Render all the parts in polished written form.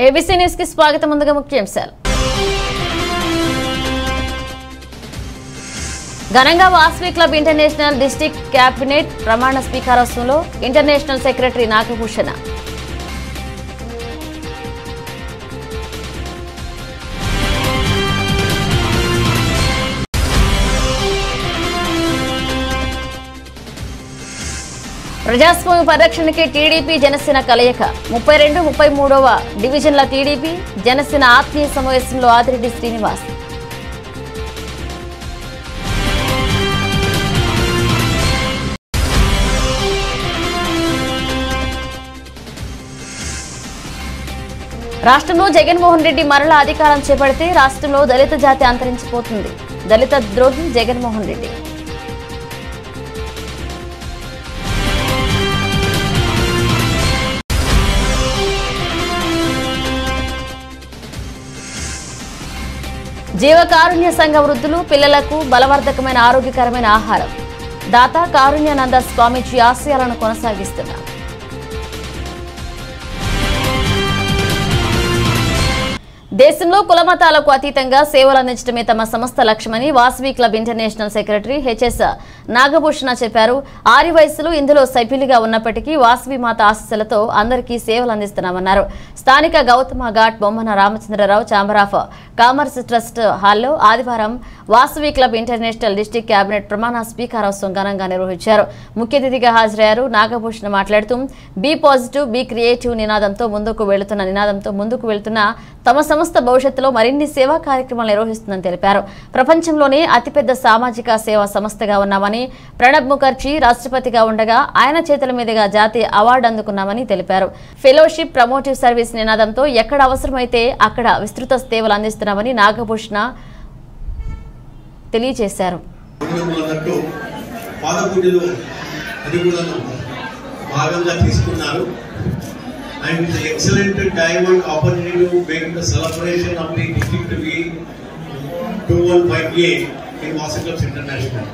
ABC news కి స్వాగతం. ముందుగా ముఖ్యాంశాలు. ఘనంగా Vasavi club international district cabinet ప్రమాణ స్వీకారోత్సవంలో ఇంటర్నేషనల్ సెక్రటరీ నాగభూషణ. ప్రజాస్వామ్య పరిరక్షణకి టీడీపీ జనసేన కలయిక. 32, 33వ డివిజన్ల టీడీపీ జనసేన ఆత్మీయ సమావేశంలో ఆదిరెడ్డి శ్రీనివాస్. రాష్ట్రంలో జగన్మోహన్ రెడ్డి మరలా అధికారం చేపడితే రాష్ట్రంలో దళిత జాతి అంతరించిపోతుంది. దళిత ద్రోహి జగన్మోహన్ రెడ్డి. జీవకారుణ్య సంఘ వృద్ధులు పిల్లలకు బలవర్ధకమైన ఆరోగ్యకరమైన ఆహారం. దాత కారుణ్యానంద స్వామీజీ ఆశయాలను కొనసాగిస్తున్నారు. దేశంలో కులమతాలకు అతీతంగా సేవలు అందించడమే తమ సంస్థ లక్ష్యమని Vasavi club international secretary H S Nagabhushana చెప్పారు. ఆరి వయసులు ఇందులో సభ్యులుగా ఉన్నప్పటికీ వాసవి మాత ఆశీస్సులతో అందరికీ సేవలు అందిస్తున్నామన్నారు. స్థానిక Gautama Ghat Bommana Ramachandrarao chamber of commerce trust హాల్లో ఆదివారం Vasavi club international district cabinet ప్రమాణ స్వీకారోత్సవం ఘనంగా నిర్వహించారు. ముఖ్య అతిథిగా హాజరయ్యారు. నాగభూషణ మాట్లాడుతూ బీ పాజిటివ్ బీ క్రియేటివ్ నినాదంతో ముందుకు వెళుతున్న తమ సంస్థ భవిష్యత్తులో మరిన్ని సేవా కార్యక్రమాలు నిర్వహిస్తుందని తెలిపారు. ప్రపంచంలోనే అతిపెద్ద సామాజిక సేవా సంస్థగా ఉన్నామని, ప్రణబ్ ముఖర్జీ రాష్ట్రపతిగా ఉండగా ఆయన చేతుల మీదుగా జాతీయ అవార్డు అందుకున్నామని తెలిపారు. ఫెలోషిప్ ప్రమోటివ్ సర్వీస్ నినాదంతో ఎక్కడ అవసరమైతే అక్కడ విస్తృత సేవలు అందిస్తున్నామని నాగభూషణ తెలియజేశారు. And the excellent time and opportunity to make the celebration of the district V 215A in Vassvi Clubs International.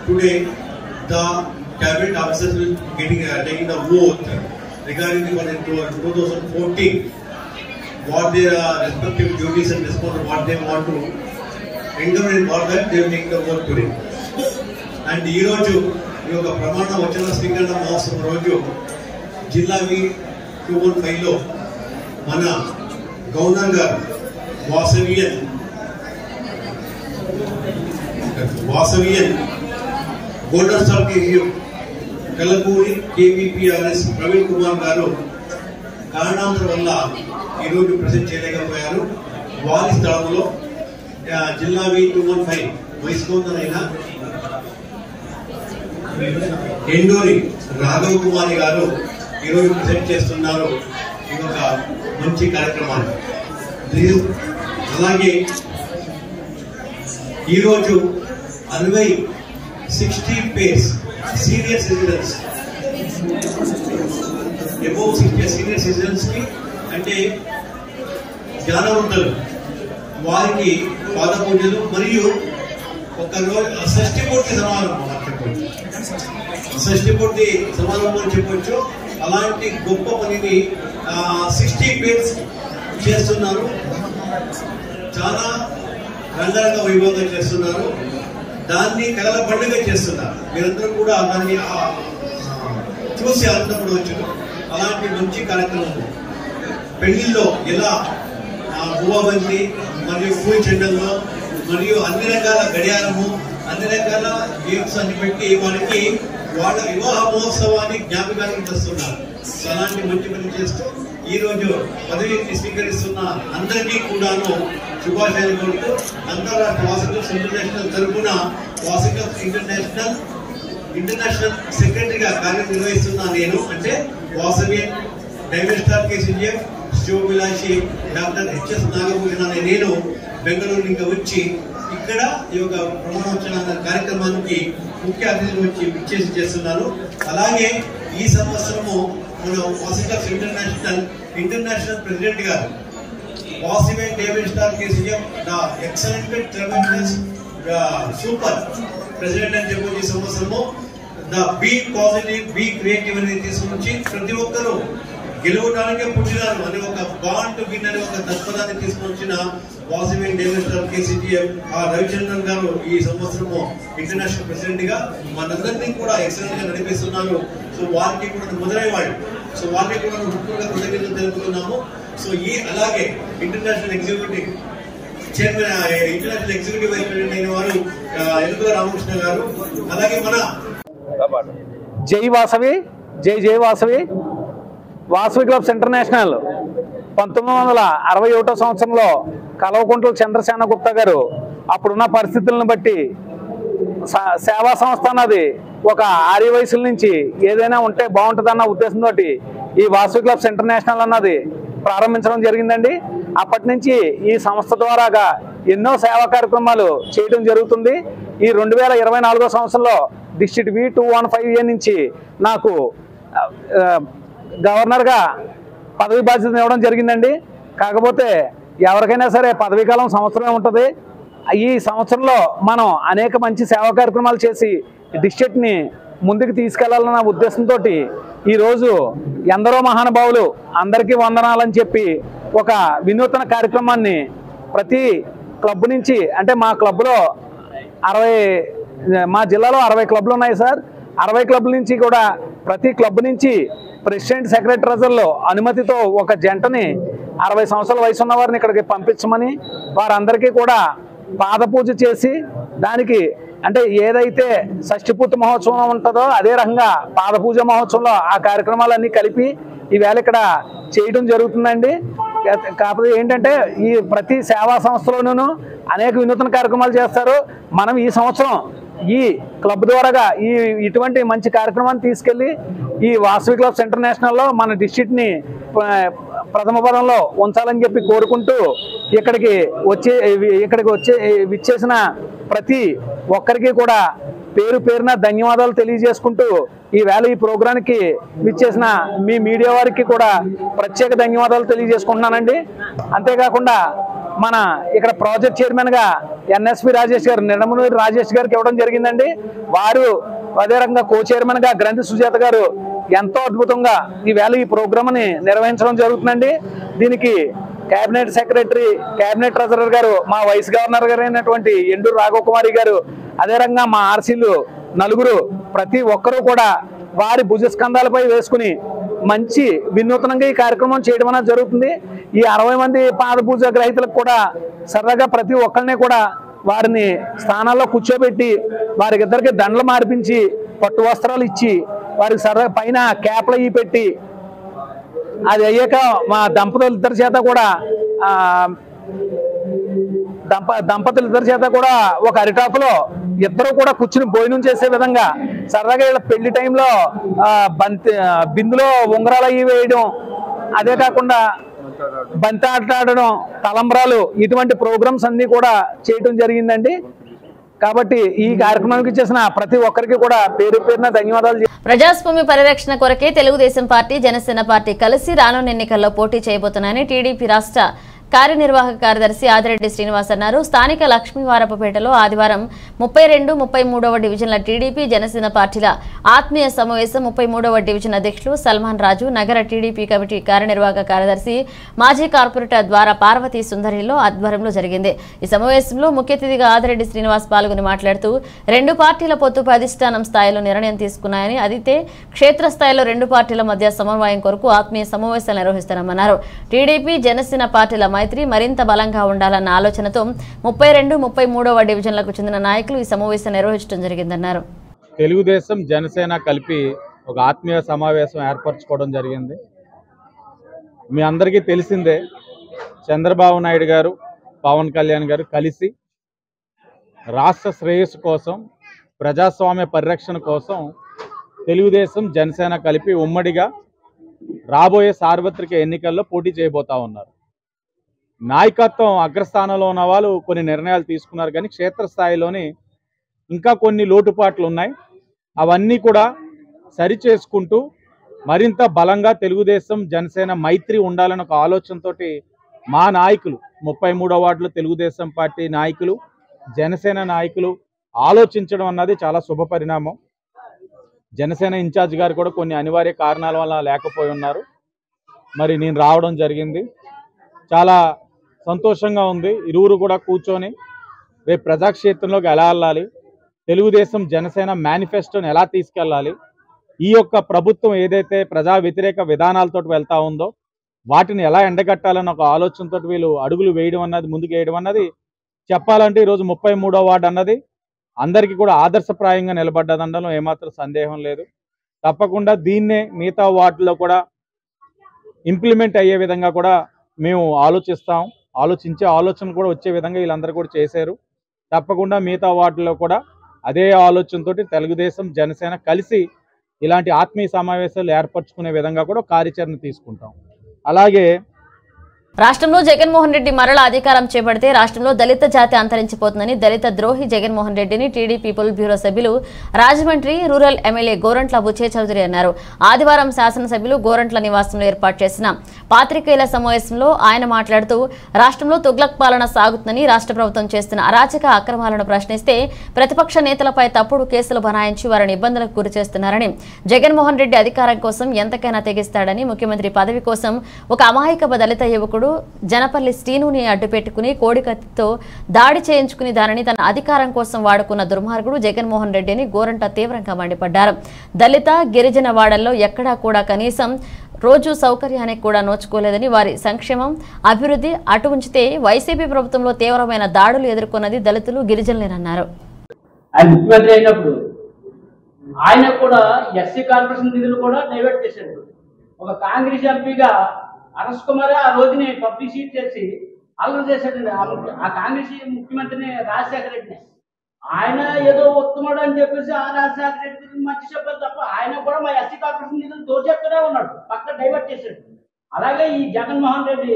Today, the cabinet officers will be taking the oath regarding the 2014, what their respective duties and responsibilities, what they want to endure and for that they will take the oath today. And ee roju ee oka pramana vachana స్వీకరణ మహోత్సవం రోజు జిల్లా వి 215 లో మన governor గారు Vasavian golden star కలపూరి కేవీపీఆర్ఎస్ Praveen Kumar గారు కారణాంతరం వల్ల ఈరోజు ప్రజెంట్ చేయలేకపోయారు. వారి స్థలంలో జిల్లా వి 215 వైస్ గవర్నర్ అయిన ఎండూరి రాఘవ్ కుమారి గారు ఈరోజు ప్రజెంట్ చేస్తున్నారు. ఇది ఒక మంచి కార్యక్రమాన్ని. అలాగే ఈరోజు 60 pairs senior citizens, above 60 senior citizens కి అంటే జ్ఞానవంతులు వారికి పాద పూజలు మరియు ఒక రోజు షష్ఠి పూర్తి సమారంభం చెప్పవచ్చు. షష్ఠి పూర్తి సమారంభం చెప్పవచ్చు. అలాంటి గొప్ప పనిని 60 పేర్స్ చేస్తున్నారు. చాలా రంగరంగ వైభవంగా చేస్తున్నారు. దాన్ని కళల పండుగ చేస్తున్నారు. మీరందరూ కూడా దాన్ని చూసి ఆనందపడవచ్చు. అలాంటి మంచి కార్యక్రమం పెళ్లిల్లో ఎలా భూబంతి మరియు పూల్ చెండల్లో మరియు అన్ని రకాల గడియారము, అన్ని రకాల గేమ్స్ అన్ని పెట్టి వారికి వాళ్ళ వివాహ మహోత్సవాన్ని జ్ఞాపకానికి తెస్తున్నారు. అలాంటి మంచి పని చేస్తూ ఈ రోజు పదవిని స్వీకరిస్తున్న అందరికీ కూడాను శుభాశయాలు కోరుతూ అంతర్రాష్ట్ర వాసవి క్లబ్స్ ఇంటర్నేషనల్ తరఫున వాసవి క్లబ్స్ ఇంటర్నేషనల్ సెక్రటరీగా కార్యం నిర్వహిస్తున్నా నేను. అంటే వాసవి డైమండ్ స్టార్ కేసీఎఫ్ శివవిలాసి డాక్టర్ హెచ్ఎస్ నాగభూషణ అనే నేను బెంగళూరు నుంచి వచ్చి ఇక్కడ ఈ యొక్క ప్రమాణోత్సవ కార్యక్రమానికి ముఖ్య అతిథులు వచ్చి విచ్చేసి చేస్తున్నారు. అలాగే ఈ సంవత్సరము మన వాసవి క్లబ్స్ ఇంటర్నేషనల్ ప్రెసిడెంట్ గారు Vasavi diamond star KCF the excellent tremendous super president అని చెప్పి ఈ సంవత్సరము the be positive be creative అనేది తీసుకొచ్చి ప్రతి ఒక్కరూ గెలవడానికే పుట్టినారు అనే ఒక బాండ్ విన్ అనే ఒక తత్పరాన్ని తీసుకుని వచ్చిన వాసవి ఇంటర్నేషనల్ కేసీటీఎం రవిచంద్రన్ గారు ఈ సంవత్సరము ఇంటర్నేషనల్ ప్రెసిడెంట్ గా మనందరినీ కూడా ఎక్సలెంట్ గా నడిపిస్తున్నారు. సో వారికి కూడా మొదలైవాడు. సో వారికి కూడా ముఖ్యంగా కృతజ్ఞతలు తెలుపుతున్నాము. సో అలాగే international executive chairman, international executive vice president అయిన వారు ఎలుగుల రామకృష్ణ గారు, అలాగే మన జై వాసవి, జై వాసవి. వాసవి క్లబ్స్ ఇంటర్నేషనల్ 1961 సంవత్సరంలో కల్వకుంట్ల చంద్రసేన గుప్తా గారు అప్పుడున్న పరిస్థితులను బట్టి సేవా సంస్థ అన్నది ఒక ఆర్య వయసుల నుంచి ఏదైనా ఉంటే బాగుంటుందన్న ఉద్దేశంతో ఈ వాసవి క్లబ్స్ ఇంటర్నేషనల్ అన్నది ప్రారంభించడం జరిగిందండి. అప్పటి నుంచి ఈ సంస్థ ద్వారాగా ఎన్నో సేవా కార్యక్రమాలు చేయడం జరుగుతుంది. ఈ 2024 సంవత్సరంలో డిస్ట్రిక్ట్ V215A నుంచి నాకు గవర్నర్గా పదవి బాధ్యత ఇవ్వడం జరిగిందండి. కాకపోతే ఎవరికైనా సరే పదవీ కాలం సంవత్సరమే ఉంటుంది. ఈ సంవత్సరంలో మనం అనేక మంచి సేవా కార్యక్రమాలు చేసి డిస్ట్రిక్ట్ని ముందుకు తీసుకెళ్లాలన్న ఉద్దేశంతో ఈరోజు ఎందరో మహానుభావులు అందరికీ వందనాలని చెప్పి ఒక వినూత్న కార్యక్రమాన్ని ప్రతి క్లబ్ నుంచి, అంటే మా క్లబ్లో మా జిల్లాలో 60 క్లబ్లు ఉన్నాయి సార్. 60 క్లబ్ల నుంచి కూడా ప్రతి క్లబ్ నుంచి ప్రెసిడెంట్, సెక్రటరీ, ట్రెజరర్లు అనుమతితో ఒక జంటని 60 సంవత్సరాల వయసు ఉన్న వారిని ఇక్కడికి పంపించమని వారందరికీ కూడా పాద పూజ చేసి దానికి అంటే ఏదైతే షష్ఠిపూర్తి మహోత్సవం ఉంటుందో అదే రకంగా పాద పూజ మహోత్సవంలో ఆ కార్యక్రమాలన్నీ కలిపి ఈవేళ ఇక్కడ చేయడం జరుగుతుందండి. కాకపోతే ఏంటంటే ఈ ప్రతి సేవా సంస్థలోనూ అనేక వినూత్న కార్యక్రమాలు చేస్తారు. మనం ఈ సంవత్సరం ఈ క్లబ్ ద్వారాగా ఇటువంటి మంచి కార్యక్రమాన్ని తీసుకెళ్లి ఈ వాసవి క్లబ్స్ ఇంటర్నేషనల్లో మన డిస్ట్రిక్ట్ని ప్రథమ పదంలో ఉంచాలని చెప్పి కోరుకుంటూ ఇక్కడికి విచ్చేసిన ప్రతి ఒక్కరికి కూడా పేరు పేరున ధన్యవాదాలు తెలియజేసుకుంటూ ఈవేళ ఈ ప్రోగ్రాంకి విచ్చేసిన మీ మీడియా వారికి కూడా ప్రత్యేక ధన్యవాదాలు తెలియజేసుకుంటున్నానండి. అంతేకాకుండా మన ఇక్కడ ప్రాజెక్ట్ చైర్మన్గా ఎన్ఎస్పి రాజేష్ గారు, నిడమనూరి రాజేష్ గారికి ఇవ్వడం జరిగిందండి. వారు అదే రకంగా కో చైర్మన్గా గ్రంథి సుజాత గారు ఎంతో అద్భుతంగా ఈవేళ ఈ ప్రోగ్రామ్ని నిర్వహించడం జరుగుతుందండి. దీనికి కేబినెట్ సెక్రటరీ, కేబినెట్ ట్రెజరర్ గారు, మా వైస్ గవర్నర్ గారు అయినటువంటి ఎండూరు రాఘవకుమారి గారు, అదే రకంగా మా ఆర్సీలు నలుగురు, ప్రతి ఒక్కరూ కూడా వారి భుజస్కంధాలపై వేసుకుని మంచి వినూత్నంగా ఈ కార్యక్రమం చేయడం అనేది జరుగుతుంది. ఈ 60 మంది పాద పూజ గ్రహీతలకు కూడా సరదాగా ప్రతి ఒక్కరిని కూడా వారిని స్థానాల్లో కూర్చోబెట్టి వారికి ఇద్దరికి దండలు మార్పించి పట్టు వస్త్రాలు ఇచ్చి వారికి సరదా పైన క్యాప్లు అయ్యి పెట్టి అది అయ్యాక మా దంపతులిద్దరి చేత కూడా ఒక అరిటాకులో ఇద్దరు కూడా కూర్చుని భోజనం చేసే విధంగా సరదాగా వీళ్ళ పెళ్లి టైంలో బిందులో ఉంగరాలు అయ్యి వేయడం, అదే కాకుండా బంతి ఆట ఆడడం, తలంబ్రాలు, ఇటువంటి ప్రోగ్రామ్స్ అన్ని కూడా చేయడం జరిగిందండి. కాబట్టి ఈ కార్యక్రమానికి చేసిన ప్రతి ఒక్కరికి కూడా పేరు పేరున ధన్యవాదాలు. ప్రజాస్వామ్య పరిరక్షణ కొరకే తెలుగుదేశం పార్టీ, జనసేన పార్టీ కలిసి రానున్న ఎన్నికల్లో పోటీ చేయబోతున్నాయని టీడీపీ రాష్ట్ర కార్యనిర్వాహక కార్యదర్శి ఆదిరెడ్డి శ్రీనివాస్ అన్నారు. స్థానిక లక్ష్మీవారపపేటలో ఆదివారం 32, 33వ డివిజన్ల టీడీపీ, జనసేన పార్టీల ఆత్మీయ సమావేశం 33వ డివిజన్ అధ్యక్షులు సల్మాన్ రాజు, నగర టీడీపీ కమిటీ కార్యనిర్వాహక కార్యదర్శి, మాజీ కార్పొరేటర్ ద్వారా పార్వతీ సుందరిలో ఆధ్వర్యంలో జరిగింది. ఈ సమావేశంలో ముఖ్య అతిథిగా ఆదిరెడ్డి శ్రీనివాస్ పాల్గొని మాట్లాడుతూ రెండు పార్టీల పొత్తుపై అధిష్టానం స్థాయిలో నిర్ణయం తీసుకున్నాయని, అయితే క్షేత్రస్థాయిలో రెండు పార్టీల మధ్య సమన్వయం కొరకు ఆత్మీయ సమావేశాలు నిర్వహిస్తామన్నారు. టీడీపీ, జనసేన పార్టీల మైత్రి మరింత బలంగా ఉండాలన్న ఆలోచనతో 32, 33వ డివిజన్లకు చెందిన నాయకులు ఈ సమావేశం నిర్వహించడం జరిగిందన్నారు. తెలుగుదేశం, జనసేన కలిపి ఒక ఆత్మీయ సమావేశం ఏర్పరచుకోవడం జరిగింది. మీ అందరికీ తెలిసిందే, చంద్రబాబు నాయుడు గారు, పవన్ కళ్యాణ్ గారు కలిసి రాష్ట్ర శ్రేయస్సు కోసం, ప్రజాస్వామ్య పరిరక్షణ కోసం తెలుగుదేశం, జనసేన కలిపి ఉమ్మడిగా రాబోయే సార్వత్రిక ఎన్నికల్లో పోటీ చేయబోతా ఉన్నారు. నాయకత్వం అగ్రస్థానంలో ఉన్న వాళ్ళు కొన్ని నిర్ణయాలు తీసుకున్నారు, కానీ క్షేత్రస్థాయిలోని ఇంకా కొన్ని లోటుపాట్లు ఉన్నాయి. అవన్నీ కూడా సరిచేసుకుంటూ మరింత బలంగా తెలుగుదేశం, జనసేన మైత్రి ఉండాలన్న ఒక ఆలోచనతో మా నాయకులు 33వ వార్డులో తెలుగుదేశం పార్టీ నాయకులు, జనసేన నాయకులు ఆలోచించడం అన్నది చాలా శుభ పరిణామం. జనసేన ఇన్ఛార్జ్ గారు కూడా కొన్ని అనివార్య కారణాల వల్ల లేకపోయి ఉన్నారు. మరి నేను రావడం జరిగింది. చాలా సంతోషంగా ఉంది. ఇరువురు కూడా కూర్చొని రేపు ప్రజాక్షేత్రంలోకి ఎలా వెళ్ళాలి, తెలుగుదేశం జనసేన మేనిఫెస్టోని ఎలా తీసుకెళ్ళాలి, ఈ యొక్క ప్రభుత్వం ఏదైతే ప్రజా వ్యతిరేక విధానాలతో వెళ్తా ఉందో వాటిని ఎలా ఎండగట్టాలన్న ఒక ఆలోచనతో వీళ్ళు అడుగులు వేయడం అన్నది, ముందుకు వేయడం అన్నది చెప్పాలంటే ఈరోజు 33వ వార్డు అన్నది అందరికీ కూడా ఆదర్శప్రాయంగా నిలబడ్డదనడంలో ఏమాత్రం సందేహం లేదు. తప్పకుండా దీన్నే మిగతా వార్డులో కూడా ఇంప్లిమెంట్ అయ్యే విధంగా కూడా మేము ఆలోచిస్తాం. ఆలోచించే ఆలోచన కూడా వచ్చే విధంగా వీళ్ళందరూ కూడా చేశారు. తప్పకుండా మిగతా వార్డులో కూడా అదే ఆలోచనతో తెలుగుదేశం జనసేన కలిసి ఇలాంటి ఆత్మీయ సమావేశాలు ఏర్పరచుకునే విధంగా కూడా కార్యాచరణ తీసుకుంటాం. అలాగే రాష్ట్రంలో జగన్మోహన్ రెడ్డి మరల అధికారం చేపడితే రాష్ట్రంలో దళిత జాతి అంతరించిపోతుందని దళిత ద్రోహి జగన్మోహన్ రెడ్డిని టీడీ పీపుల్ బ్యూరో సభ్యులు రాజమండ్రి రూరల్ ఎమ్మెల్యే గోరంట్ల బుచ్చయ్య చౌదరి అన్నారు. ఆదివారం శాసనసభ్యులు గోరంట్ల నివాసంలో ఏర్పాటు చేసిన పాత్రికేయుల సమావేశంలో ఆయన మాట్లాడుతూ రాష్ట్రంలో తుగ్లక్ పాలన సాగుతుందని, రాష్ట్ర ప్రభుత్వం చేస్తున్న అరాచక అక్రమాలను ప్రశ్నిస్తే ప్రతిపక్ష నేతలపై తప్పుడు కేసులు బనాయించి వారిని ఇబ్బందులకు గురి చేస్తున్నారని, జగన్మోహన్ రెడ్డి అధికారం కోసం ఎంతకైనా తెగిస్తాడని, ముఖ్యమంత్రి పదవి కోసం ఒక అమాయక దళిత యువకుడు జనపల్లి శ్రీనుని అడ్డుపెట్టుకుని కోడికత్తితో దాడి చేయించుకుని దానిని తన అధికారం కోసం వాడుకున్న దుర్మార్గుడు జగన్మోహన్ రెడ్డి అని గోరంట తీవ్రంగా మండిపడ్డారు. దళిత గిరిజన వాడల్లో ఎక్కడా కూడా కనీసం రోజు సౌకర్యానికి కూడా నోచుకోలేదని, వారి సంక్షేమం అభివృద్ధి అటు ఉంచితే వైసీపీ ప్రభుత్వంలో తీవ్రమైన దాడులు ఎదుర్కొన్నది దళితులు గిరిజనులేనన్నారు. ఆయన ముఖ్యమంత్రి అయినప్పుడు ఆయన కూడా ఎస్సీ కార్పొరేషన్ నిధులు కూడా డైవర్ట్ చేశాడు. ఒక కాంగ్రెస్ ఎంపీగా అరస్ కుమార్ ఆ రోజుని పబ్లిసిటీ చేసి అల్లరి చేశాడండి. ఆ కాంగ్రెస్ ముఖ్యమంత్రిని రాజశేఖర రెడ్డిని ఆయన ఏదో ఉత్తముడు అని చెప్పేసి ఆ రాజశేఖర రెడ్డి మంచి చెప్పారు తప్ప ఆయన కూడా మా ఎస్సీ కార్పొరేషన్ నిధులు దోచేస్తూనే ఉన్నాడు, పక్కన డైవర్ట్ చేశాడు. అలాగే ఈ జగన్మోహన్ రెడ్డి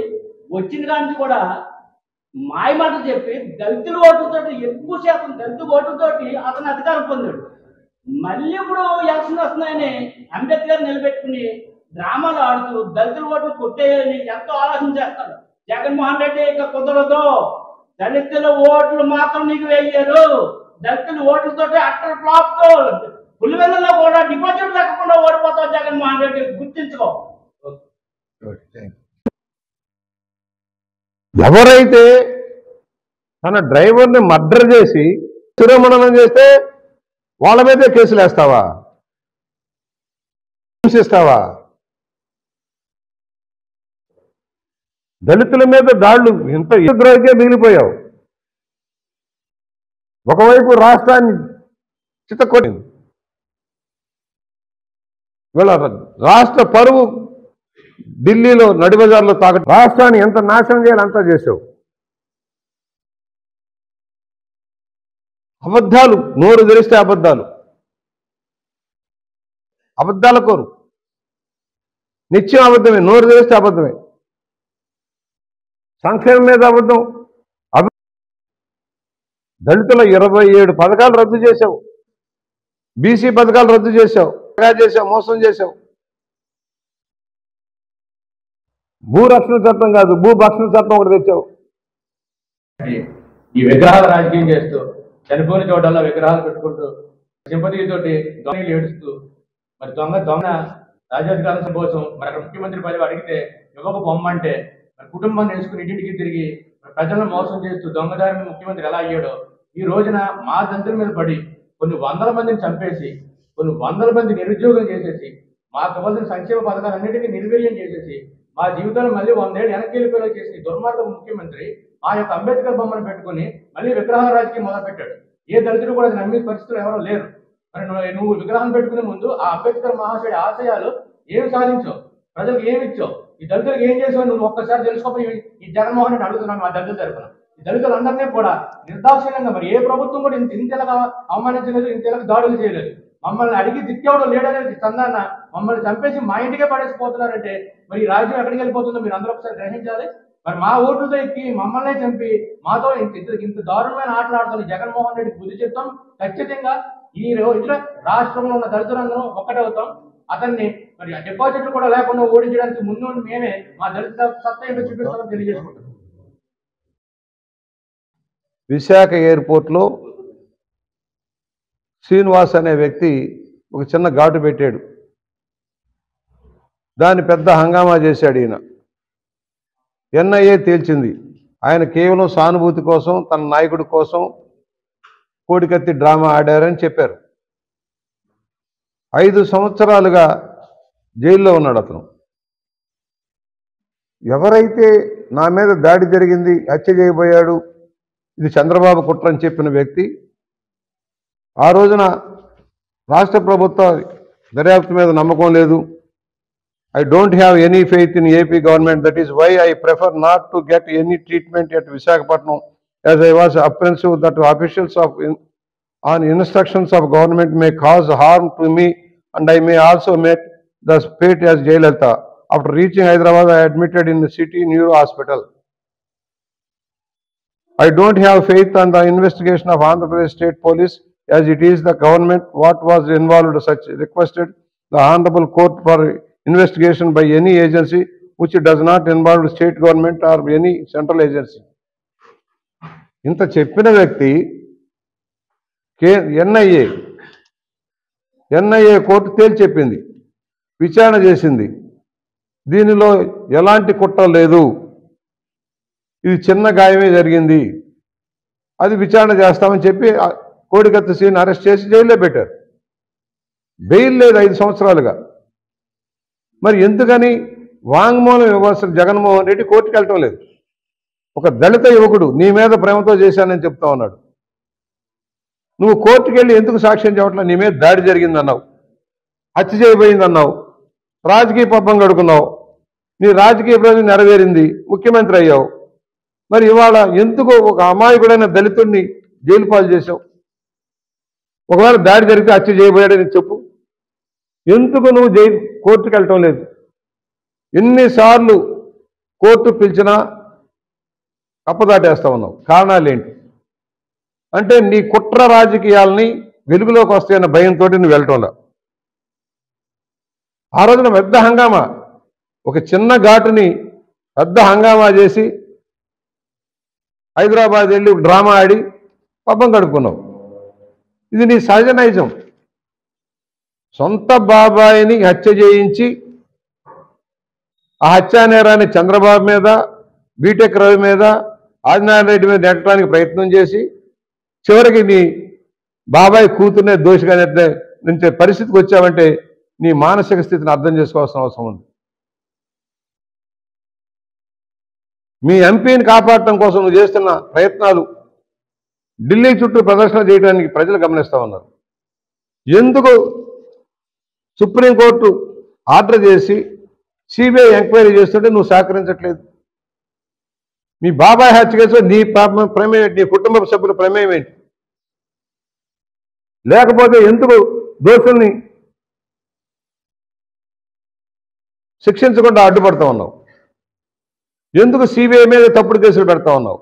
వచ్చిన కానీ కూడా మాయ మాటలు చెప్పి దళితుల ఓటుతో ఎక్కువ శాతం దళిత ఓటుతో అతను అధికారం పొందాడు. మళ్ళీ ఇప్పుడు ఎలక్షన్ వస్తున్నాయని అంబేద్కర్ నిలబెట్టుకుని డ్రామాలు ఆడుతూ దళితుల ఓట్లు కొట్టేయాలని ఎంతో ఆలోచన చేస్తాడు. జగన్మోహన్ రెడ్డి ఇక కుదరదు, దళితుల ఓట్లు మాత్రం నీకు వేయరు, దళితుల ఓట్లతో అట్టర్ ఫ్లాప్ తో పులివెల్లలో కూడా డిపాజిట్ లేకుండా ఓడిపోతావు జగన్మోహన్ రెడ్డి, గుర్తించుకో. ఎవరైతే తన డ్రైవర్ని మర్డర్ చేసి తిరోమణనం చేస్తే వాళ్ళ మీదే కేసులు వేస్తావా, హింసిస్తావా? దళితుల మీద దాడులు ఇంత ద్రోహిగా మిగిలిపోయావు. ఒకవైపు రాష్ట్రాన్ని చిత్తకొట్టింది, వీళ్ళ రాష్ట్ర పరువు ఢిల్లీలో నడిబజార్లో రాష్ట్రాన్ని ఎంత నాశనం చేయాలి అంతా చేసావు. అబద్ధాలు, నోరు తెరిస్తే అబద్ధాలు, అబద్ధాల కోరు, నిత్యం అబద్ధమే, నోరు తెరిస్తే అబద్ధమే. సంక్షేమం మీద అబద్ధం. దళితుల 27 పథకాలు రద్దు చేశావు, బీసీ పథకాలు రద్దు చేశావు, మోసం చేశావు. భూరక్షణ చట్టం కాదు, భూభక్షణ చట్టం ఒకటి తెచ్చావు. ఈ విగ్రహాల రాజకీయం చేస్తూ చనిపోయిన చోటల్లో విగ్రహాలు పెట్టుకుంటూ సింపతితోటి దొంగలు ఏడుస్తూ మరి దొంగ రాజ్యాధికారం కోసం మరి అక్కడ ముఖ్యమంత్రి పదవి అడిగితే యువక బొమ్మ అంటే మరి కుటుంబాన్ని వేసుకుని ఇంటింటికి తిరిగి ప్రజలను మోసం చేస్తూ దొంగదారిని ముఖ్యమంత్రి ఎలా అయ్యాడో ఈ రోజున మా దంతుల మీద పడి కొన్ని వందల మందిని చంపేసి, కొన్ని వందల మంది నిరుద్యోగం చేసేసి, మాకు ఇవ్వాల్సిన సంక్షేమ పథకాలన్నిటికీ నిర్వీర్యం చేసేసి, మా జీవితాలు మళ్ళీ 100 ఏళ్ళు వెనక్కి వెళ్ళిపోయేలా చేసి దుర్మార్గ ముఖ్యమంత్రి మా యొక్క అంబేద్కర్ బొమ్మను పెట్టుకుని మళ్ళీ విగ్రహాల రాజకీయం మొదలుపెట్టాడు. ఏ దళితుడు కూడా నమ్మే పరిస్థితులు ఎవరో లేరు. మరి నువ్వు విగ్రహం పెట్టుకునే ముందు ఆ అంబేద్కర్ మహాశయుడి ఆశయాలు ఏమి సాధించావు, ప్రజలకు ఏమి ఇచ్చావు, ఈ దళితులకు ఏం చేసావు నువ్వు ఒక్కసారి తెలుసుకోపోయి ఈ జగన్మోహన్ రెడ్డి అడుగుతున్నాను. ఆ దళితుల తరపున ఈ దళితులందరినీ కూడా నిర్దాక్షిణ్యంగా మరి ఏ ప్రభుత్వం కూడా ఇంతేలాగా అవమానించలేదు, ఇంతేలాగా దాడులు చేయలేదు. మమ్మల్ని అడిగి దిక్కేవడం లేడనేది చందాన మమ్మల్ని చంపేసి మా ఇంటికే పడేసిపోతున్నారంటే మరి ఈ రాజ్యం ఎక్కడికి వెళ్ళిపోతుందో మీరు అందరూ ఒకసారి గ్రహించాలి. మరి మా ఓట్లతో ఎక్కి మమ్మల్నే చంపి మాతో ఇంత దారుణమైన ఆటలు ఆడుతున్న జగన్మోహన్ రెడ్డికి బుద్ధి చెప్తాం. ఖచ్చితంగా ఈ రోజున రాష్ట్రంలో ఉన్న దళితులందరం ఒక్కటవుతాం. అతన్ని మరి డిపాజిట్లు కూడా లేకుండా ఓడించడానికి ముందు మేమే మా దళిత సత్తా ఏంటో చూపిస్తామని తెలియజేసుకుంటాం. విశాఖ ఎయిర్పోర్ట్లో శ్రీనివాస్ అనే వ్యక్తి ఒక చిన్న ఘాటు పెట్టాడు. దాన్ని పెద్ద హంగామా చేశాడు ఈయన. ఎన్ఐఏ తేల్చింది ఆయన కేవలం సానుభూతి కోసం తన నాయకుడి కోసం కోడికత్తి డ్రామా ఆడారని చెప్పారు. 5 సంవత్సరాలుగా జైల్లో ఉన్నాడు అతను. ఎవరైతే నా మీద దాడి జరిగింది, హత్య చేయబోయాడు, ఇది చంద్రబాబు కుట్ర అని చెప్పిన వ్యక్తి ఆ రోజున రాష్ట్ర ప్రభుత్వ దర్యాప్తు మీద నమ్మకం లేదు, I don't have any faith in AP government, that is why I prefer not to get any treatment at Visakhapatnam, as I was apprehensive that officials on instructions of government may cause harm to me and I may also meet the fate as Jayalalitha. After reaching Hyderabad, I admitted in the city neuro hospital. I don't have faith on the investigation of Andhra Pradesh State Police, as it is the government what was involved. Such requested the Honorable Court for investigation by any agency which does not involve state government or any central agency. ఇంత చెప్పిన వ్యక్తి NIA court తేల్చెప్పింది, విచారణ చేసింది, దీనిలో ఎలాంటి కుట్ర లేదు, ఇది చిన్న గాయమే జరిగింది, అది విచారణ చేస్తామని చెప్పి కోడికత్తి సీని అరెస్ట్ చేసి జైల్లో పెట్టారు. బెయిల్ లేదు 5 సంవత్సరాలుగా. మరి ఎందుకని వాంగ్మూలం ఇవ్వాల్సిన జగన్మోహన్ రెడ్డి కోర్టుకు వెళ్ళటం లేదు? ఒక దళిత యువకుడు నీ మీద ప్రేమతో చేశానని చెప్తా ఉన్నాడు. నువ్వు కోర్టుకు వెళ్ళి ఎందుకు సాక్ష్యం చెప్పట్లా? నీ మీద దాడి జరిగిందన్నావు, హత్య చేయబోయిందన్నావు, రాజకీయ పబ్బం గడుకున్నావు, నీ రాజకీయ ప్రయోజనం నెరవేరింది, ముఖ్యమంత్రి అయ్యావు. మరి ఇవాళ ఎందుకు ఒక అమాయకుడైన దళితుడిని జైలు పాలు చేశావు? ఒకవేళ దాడి జరిగితే హత్య చేయబోయాడని చెప్పు. ఎందుకు నువ్వు కోర్టుకు వెళ్ళటం లేదు? ఎన్నిసార్లు కోర్టు పిలిచినా కప్పదాటేస్తా ఉన్నావు. కారణాలు ఏంటి అంటే నీ కుట్ర రాజకీయాలని వెలుగులోకి వస్తాయన్న భయంతో నువ్వు వెళ్ళటంలా. ఆ రోజున పెద్ద హంగామా, ఒక చిన్న ఘాటుని పెద్ద హంగామా చేసి హైదరాబాద్ వెళ్ళి డ్రామా ఆడి పబ్బం గడుపుకున్నావు. ఇది నీ సహజ నైజం. సొంత బాబాయిని హత్య చేయించి ఆ హత్యా నేరాన్ని చంద్రబాబు మీద, బీటెక్ రవి మీద, ఆదినారాయణ రెడ్డి మీద నెట్టడానికి ప్రయత్నం చేసి చివరికి నీ బాబాయ్ కూతుర్నే దోషిగా నిర్ణయించే పరిస్థితికి వచ్చావంటే నీ మానసిక స్థితిని అర్థం చేసుకోవాల్సిన అవసరం ఉంది. మీ ఎంపీని కాపాడటం కోసం నువ్వు చేస్తున్న ప్రయత్నాలు ఢిల్లీ చుట్టూ ప్రదర్శన చేయడానికి ప్రజలు గమనిస్తూ ఉన్నారు. ఎందుకు సుప్రీంకోర్టు ఆర్డర్ చేసి సిబిఐ ఎంక్వైరీ చేస్తుంటే నువ్వు సహకరించట్లేదు? మీ బాబాయ్ హత్య కేసులో నీ ప్రమేయం ఏంటి? నీ కుటుంబ సభ్యుల ప్రమేయం ఏంటి? లేకపోతే ఎందుకు దోషుల్ని శిక్షించకుండా అడ్డుపడతా ఉన్నావు? ఎందుకు సిబిఐ మీద తప్పుడు కేసులు పెడతా ఉన్నావు?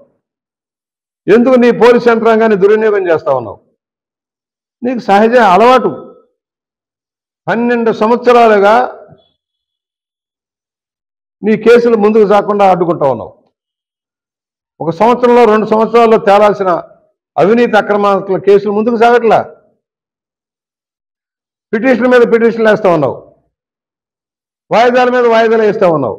ఎందుకు నీ పోలీస్ యంత్రాంగాన్ని దుర్వినియోగం చేస్తా ఉన్నావు? నీకు సహజ అలవాటు. 12 సంవత్సరాలుగా నీ కేసులు ముందుకు సాగకుండా అడ్డుకుంటా ఉన్నావు. 1 సంవత్సరంలో 2 సంవత్సరాల్లో తేలాల్సిన అవినీతి అక్రమాల కేసులు ముందుకు సాగట్లా. పిటిషన్ మీద పిటిషన్లు వేస్తా ఉన్నావు, వాయిదాల మీద వాయిదాలు వేస్తా ఉన్నావు.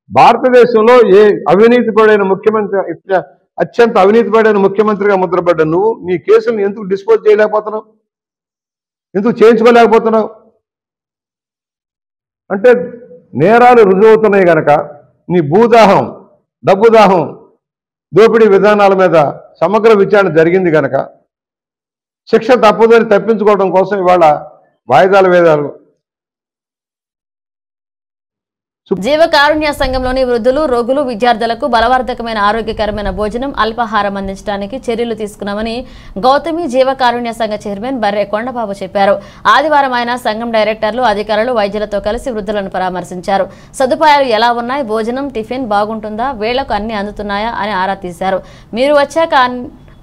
భారతదేశంలో ఏ అవినీతిపడైన ముఖ్యమంత్రి, అత్యంత అవినీతిపడైన ముఖ్యమంత్రిగా ముద్రపడ్డ నువ్వు నీ కేసులను ఎందుకు డిస్పోజ్ చేయలేకపోతున్నావు? ఎందుకు చేయించుకోలేకపోతున్నావు? అంటే నేరాలు రుజువవుతున్నాయి కనుక నీ భూదాహం, డబ్బు దాహం, దోపిడీ విధానాల మీద సమగ్ర విచారణ జరిగింది కనుక శిక్ష తప్పదని తప్పించుకోవడం కోసం ఇవాళ వాయిదాల వేదాలు. జీవకారుణ్య సంఘంలోని వృద్ధులు, రోగులు, విద్యార్థులకు బలవర్ధకమైన ఆరోగ్యకరమైన భోజనం, అల్పాహారం అందించడానికి చర్యలు తీసుకున్నామని గౌతమి జీవకారుణ్య సంఘ చైర్మన్ బర్రె కొండబాబు చెప్పారు. ఆదివారం ఆయన సంఘం డైరెక్టర్లు, అధికారులు, వైద్యులతో కలిసి వృద్ధులను పరామర్శించారు. సదుపాయాలు ఎలా ఉన్నాయి, భోజనం, టిఫిన్ బాగుంటుందా, వేళకు అన్ని అందుతున్నాయా అని ఆరా తీశారు. మీరు వచ్చాక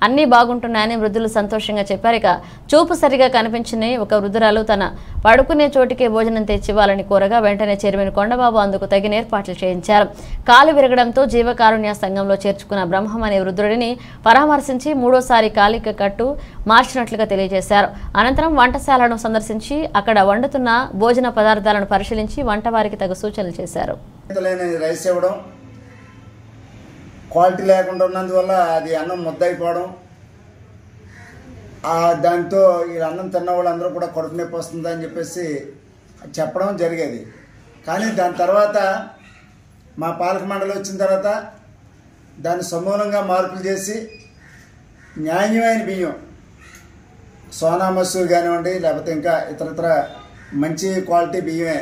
అన్నీ బాగుంటున్నాయని వృద్ధులు సంతోషంగా చెప్పారు. ఇక చూపు సరిగా కనిపించని ఒక వృద్ధురాలు తన పడుకునే చోటికే భోజనం తెచ్చివ్వాలని కోరగా వెంటనే చైర్మన్ కొండబాబు అందుకు తగిన ఏర్పాట్లు చేయించారు. కాలు విరగడంతో జీవకారుణ్య సంఘంలో చేర్చుకున్న బ్రహ్మం అనే వృద్ధుడిని పరామర్శించి మూడోసారి కాలిక కట్టు మార్చినట్లుగా తెలియజేశారు. అనంతరం వంటశాలను సందర్శించి అక్కడ వండుతున్న భోజన పదార్థాలను పరిశీలించి వంటవారికి తగు సూచనలు చేశారు. రైస్ ఇవ్వడం, క్వాలిటీ లేకుండా ఉన్నందువల్ల అది అన్నం ముద్దయిపోవడం, దాంతో ఈ అన్నం తిన్న వాళ్ళందరూ కూడా కడుపు నొప్పి వస్తుందని చెప్పేసి చెప్పడం జరిగేది. కానీ దాని తర్వాత మా పాలక మండలి వచ్చిన తర్వాత దాన్ని సమూలంగా మార్పులు చేసి న్యాయమైన బియ్యం, సోనా మసూర్ కానివ్వండి, లేకపోతే ఇంకా ఇతరత్ర మంచి క్వాలిటీ బియ్యమే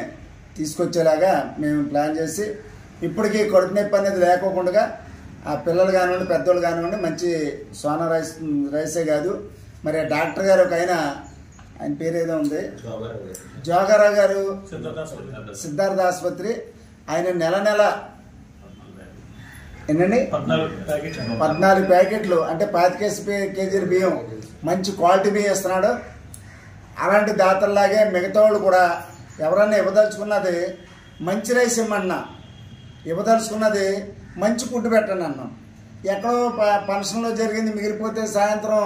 తీసుకొచ్చేలాగా మేము ప్లాన్ చేసి ఇప్పటికీ కడుపు నొప్పి అనేది లేకోకుండా ఆ పిల్లలు కానివ్వండి, పెద్దోళ్ళు కానివ్వండి మంచి సోనా రైసే కాదు, మరి డాక్టర్ గారు ఒక ఆయన పేరు ఏదో ఉంది, జోగారావు గారు, సిద్ధార్థ ఆసుపత్రి, ఆయన నెల ఏంటండి 14 ప్యాకెట్లు అంటే 25 కేజీల బియ్యం మంచి క్వాలిటీ బియ్యం ఇస్తున్నాడు. అలాంటి దాతల్లాగే మిగతా వాళ్ళు కూడా ఎవరన్నా ఇవ్వదలుచుకున్నది మంచి రైస్ ఇవ్వమన్నా, ఇవ్వదలుచుకున్నది మంచి ఫుడ్ పెట్టండి అన్నాం. ఎక్కడో ఫంక్షన్లో జరిగింది మిగిలిపోతే సాయంత్రం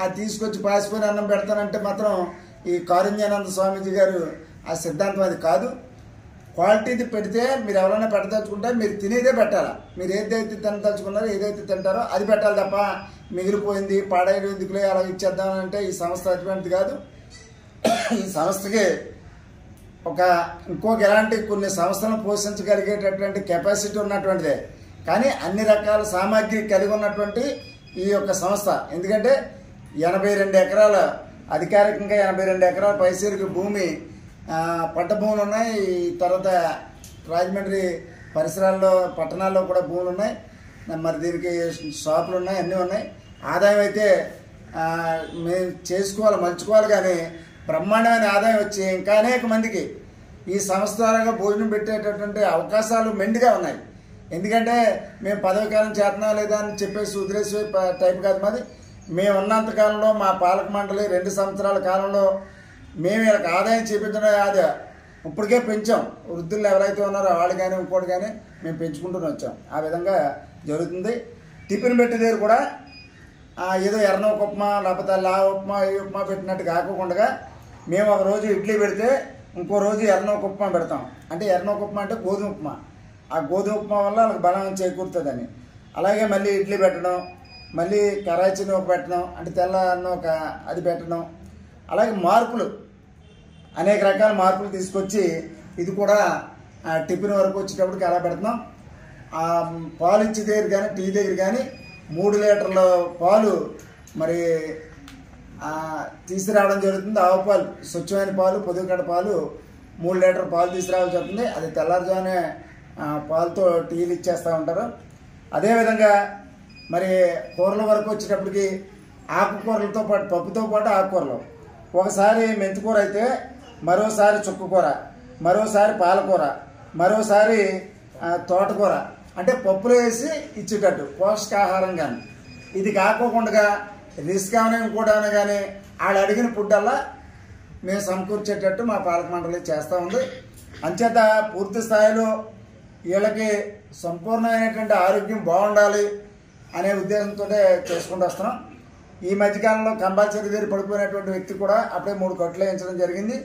అది తీసుకొచ్చి పాసిపోయిన అన్నం పెడతానంటే మాత్రం ఈ కారుణ్యానంద స్వామీజీ గారు ఆ సిద్ధాంతం అది కాదు. క్వాలిటీది పెడితే మీరు ఎవరైనా పెట్టదలుచుకుంటే మీరు తినేదే పెట్టాలా. మీరు ఏదైతే తినదలుచుకున్నారో ఏదైతే తింటారో అది పెట్టాలి తప్ప మిగిలిపోయింది పాడైన దిగులే అలా ఇచ్చేద్దామంటే ఈ సంస్థ అటువంటిది కాదు. ఈ సంస్థకి ఇంకొక ఎలాంటి కొన్ని సంస్థలను పోషించగలిగేటటువంటి కెపాసిటీ ఉన్నటువంటిదే, కానీ అన్ని రకాల సామాగ్రి కలిగి ఉన్నటువంటి ఈ యొక్క సంస్థ. ఎందుకంటే 82 ఎకరాల అధికారికంగా 82 ఎకరాల పైసీలకు భూమి పంట భూములు ఉన్నాయి. తర్వాత రాజమండ్రి పరిసరాల్లో పట్టణాల్లో కూడా భూములు ఉన్నాయి. మరి దీనికి షాపులు ఉన్నాయి, అన్నీ ఉన్నాయి. ఆదాయం అయితే మేము చేసుకోవాలి, మలుచుకోవాలి, కానీ బ్రహ్మాండమైన ఆదాయం వచ్చి ఇంకా అనేక మందికి ఈ సంస్థ ద్వారా భోజనం పెట్టేటటువంటి అవకాశాలు మెండుగా ఉన్నాయి. ఎందుకంటే మేము పదవి కాలం చేతనా లేదా అని చెప్పేసి వదిలేసే టైప్ కాదు మాది. మేము ఉన్నంత కాలంలో మా పాలక మండలి 2 సంవత్సరాల కాలంలో మేము వీళ్ళకి ఆదాయం చూపించడం అది ఇప్పటికే పెంచాం. వృద్ధులు ఎవరైతే ఉన్నారో వాళ్ళు కానీ ఇంకోటి కానీ మేము పెంచుకుంటూనే వచ్చాం. ఆ విధంగా జరుగుతుంది. టిఫిన్ పెట్టే దగ్గర కూడా ఏదో ఎర్రనొక ఉప్మా లేకపోతే లా ఉప్మా ఈ ఉప్మా పెట్టినట్టు కాకుండా మేము ఒక రోజు ఇడ్లీ పెడితే ఇంకో రోజు ఎర్రనొక ఉప్మా పెడతాం. అంటే ఎర్రనొక ఉప్మా అంటే గోధుమ ఉప్మా. ఆ గోధుమ ఉప్మా వల్ల వాళ్ళకి బలం చేకూరుతుందని. అలాగే మళ్ళీ ఇడ్లీ పెట్టడం, మళ్ళీ కరాచీని ఒక పెట్టడం, అంటే తెల్ల అన్నం ఒక అది పెట్టడం. అలాగే మార్పులు, అనేక రకాల మార్పులు తీసుకొచ్చి ఇది కూడా టిఫిన్ వరకు వచ్చేటప్పటికి అలా పెడుతున్నాం. పాలు ఇచ్చే దగ్గర కానీ టీ దగ్గర కానీ 3 లీటర్ల పాలు మరి తీసుకురావడం జరుగుతుంది. ఆవు పాలు, స్వచ్ఛమైన పాలు, పొదుగుకడ పాలు 3 లీటర్ల పాలు తీసుకురావాల్సి వస్తుంది. అది తెల్లారుజామునే పాలతో టీలు ఇచ్చేస్తూ ఉంటారు. అదేవిధంగా మరి కూరల వరకు వచ్చేటప్పటికి ఆకుకూరలతో పాటు పప్పుతో పాటు ఆకుకూరలు, ఒకసారి మెంతికూర అయితే మరోసారి చుక్కకూర, మరోసారి పాలకూర, మరోసారి తోటకూర, అంటే పప్పులు వేసి ఇచ్చేటట్టు పోషకాహారం. కానీ ఇది కాకోకుండా రిస్క్ ఏమైనా ఇంకోటి అయినా కానీ వాళ్ళు అడిగిన ఫుడ్ అలా మేము సమకూర్చేటట్టు మా పాలక మండలి చేస్తూ ఉంది. అంచేత పూర్తి స్థాయిలో వీళ్ళకి సంపూర్ణమైనటువంటి ఆరోగ్యం బాగుండాలి అనే ఉద్దేశంతో చేసుకుంటూ వస్తున్నాం. ఈ మధ్యకాలంలో కంపల్సరీ దగ్గర పడిపోయినటువంటి వ్యక్తి కూడా అప్పుడే 3 కట్లు వేయించడం జరిగింది.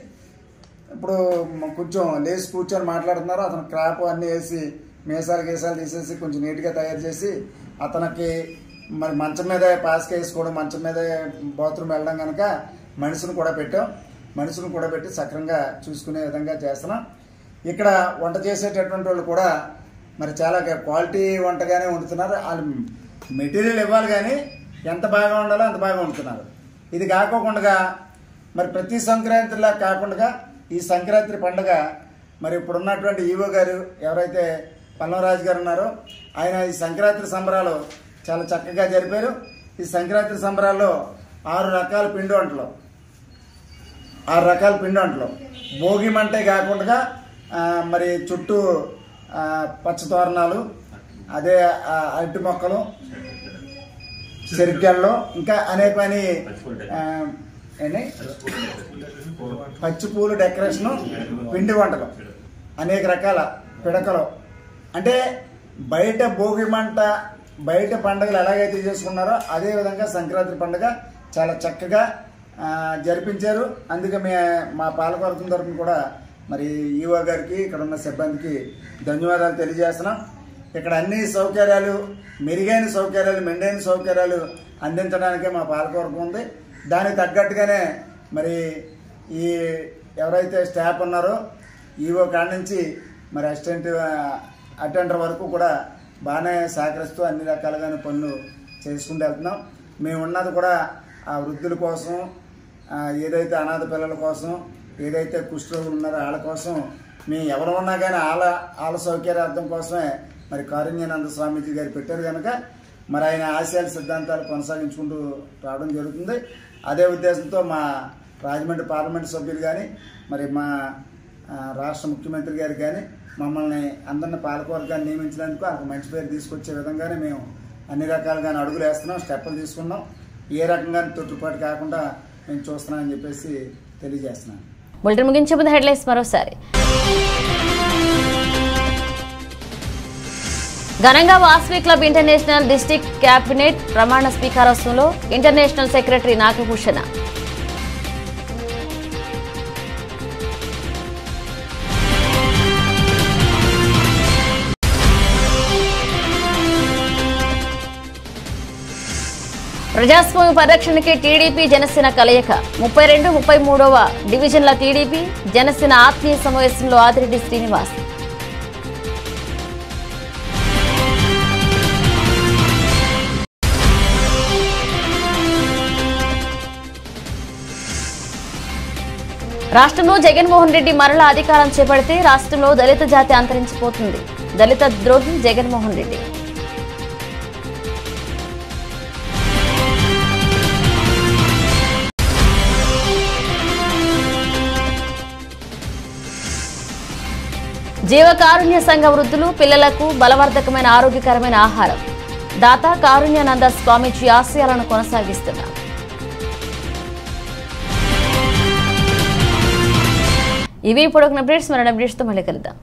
ఇప్పుడు కొంచెం లేచి కూర్చొని మాట్లాడుతున్నారు. అతను క్రాప్ అన్నీ వేసి మీసాలు గీసాలు తీసేసి కొంచెం నీట్గా తయారు చేసి అతనికి మరి మంచం మీద పాస్కి వేసుకోవడం, మంచం మీద బాత్రూమ్ వెళ్ళడం కనుక మనిషిని కూడా పెట్టాం. మనుషులను కూడా పెట్టి సక్రంగా చూసుకునే విధంగా చేస్తున్నాం. ఇక్కడ వంట చేసేటటువంటి వాళ్ళు కూడా మరి చాలా క్వాలిటీ వంటగానే వండుతున్నారు. వాళ్ళు మెటీరియల్ ఇవ్వాలి కానీ ఎంత బాగా ఉండాలో అంత బాగా వండుతున్నారు. ఇది కాకోకుండా మరి ప్రతి సంక్రాంతిలా కాకుండా ఈ సంక్రాంతి పండుగ మరి ఇప్పుడు ఉన్నటువంటి ఈవో గారు ఎవరైతే పల్లవరాజు గారు ఉన్నారో ఆయన ఈ సంక్రాంతి సంబరాలు చాలా చక్కగా జరిపారు. ఈ సంక్రాంతి సంబరాల్లో 6 రకాల పిండి వంటలు, 6 రకాల పిండి వంటలు, భోగి మంటే కాకుండా మరి చుట్టూ పచ్చ తోరణాలు, అదే అరటి మొక్కలు, చెరిగ్గల్లో ఇంకా అనేకమైన పచ్చి పూలు డెకరేషను, పిండి వంటలు, అనేక రకాల పిడకలు. అంటే బయట భోగి మంట, బయట పండుగలు ఎలాగైతే చేసుకున్నారో అదేవిధంగా సంక్రాంతి పండుగ చాలా చక్కగా జరిపించారు. అందుకే మా పాలకవర్గం తరఫున కూడా మరి ఈవో గారికి, ఇక్కడ ఉన్న సిబ్బందికి ధన్యవాదాలు తెలియజేస్తున్నాం. ఇక్కడ అన్ని సౌకర్యాలు, మెరుగైన సౌకర్యాలు, మెండైన సౌకర్యాలు అందించడానికే మా పాలకవర్గం ఉంది. దానికి తగ్గట్టుగానే మరి ఈ ఎవరైతే స్టాఫ్ ఉన్నారో ఈవో కాడ నుంచి మరి అటెండర్ వరకు కూడా బాగానే సహకరిస్తూ అన్ని రకాలుగానే పనులు చేసుకుంటూ వెళ్తున్నాం. మేము ఉన్నది కూడా ఆ వృద్ధుల కోసం, ఏదైతే అనాథ పిల్లల కోసం, ఏదైతే కుష్ఠరోగులు ఉన్నారో వాళ్ళ కోసం, మేము ఎవరు ఉన్నా కానీ వాళ్ళ సౌకర్యార్థం కోసమే మరి కారుణ్యానంద స్వామీజీ గారు పెట్టారు కనుక మరి ఆయన ఆశయాల సిద్ధాంతాలు కొనసాగించుకుంటూ రావడం జరుగుతుంది. అదే ఉద్దేశంతో మా రాజమండ్రి పార్లమెంటు సభ్యులు కానీ మరి మా రాష్ట్ర ముఖ్యమంత్రి గారు కానీ మమ్మల్ని అందరిని పాలకవర్గాన్ని నియమించినందుకు వాళ్ళకి మంచి పేరు తీసుకొచ్చే విధంగానే మేము అన్ని రకాలుగానే అడుగులు వేస్తున్నాం, స్టెప్పులు తీసుకున్నాం. ఏ రకంగా తొట్టుపాటు కాకుండా మేము చూస్తున్నామని చెప్పేసి తెలియజేస్తున్నాను. బులెటిన్ ముగించే ముందు హెడ్లైన్స్ మరోసారి. ఘనంగా Vasavi club international district cabinet ప్రమాణ స్వీకారోత్సవంలో ఇంటర్నేషనల్ సెక్రటరీ నాగభూషణ. ప్రజాస్వామ్య పరిరక్షణకి టీడీపీ జనసేన కలయిక. 32, 33వ డివిజన్ల టీడీపీ జనసేన ఆత్మీయ సమావేశంలో ఆదిరెడ్డి శ్రీనివాస్. రాష్ట్రంలో జగన్మోహన్ రెడ్డి మరలా అధికారం చేపడితే రాష్ట్రంలో దళిత జాతి అంతరించిపోతుంది. దళిత ద్రోహి జగన్మోహన్ రెడ్డి. జీవకారుణ్య సంఘ వృద్ధులు, పిల్లలకు బలవర్ధకమైన ఆరోగ్యకరమైన ఆహారం. దాత కారుణ్యానంద స్వామీజీ ఆశయాలను కొనసాగిస్తున్నారు. ఇవి ఇప్పుడు అప్డేట్స్. మరణ అప్డేట్స్తో మళ్ళీ కలుద్దాం.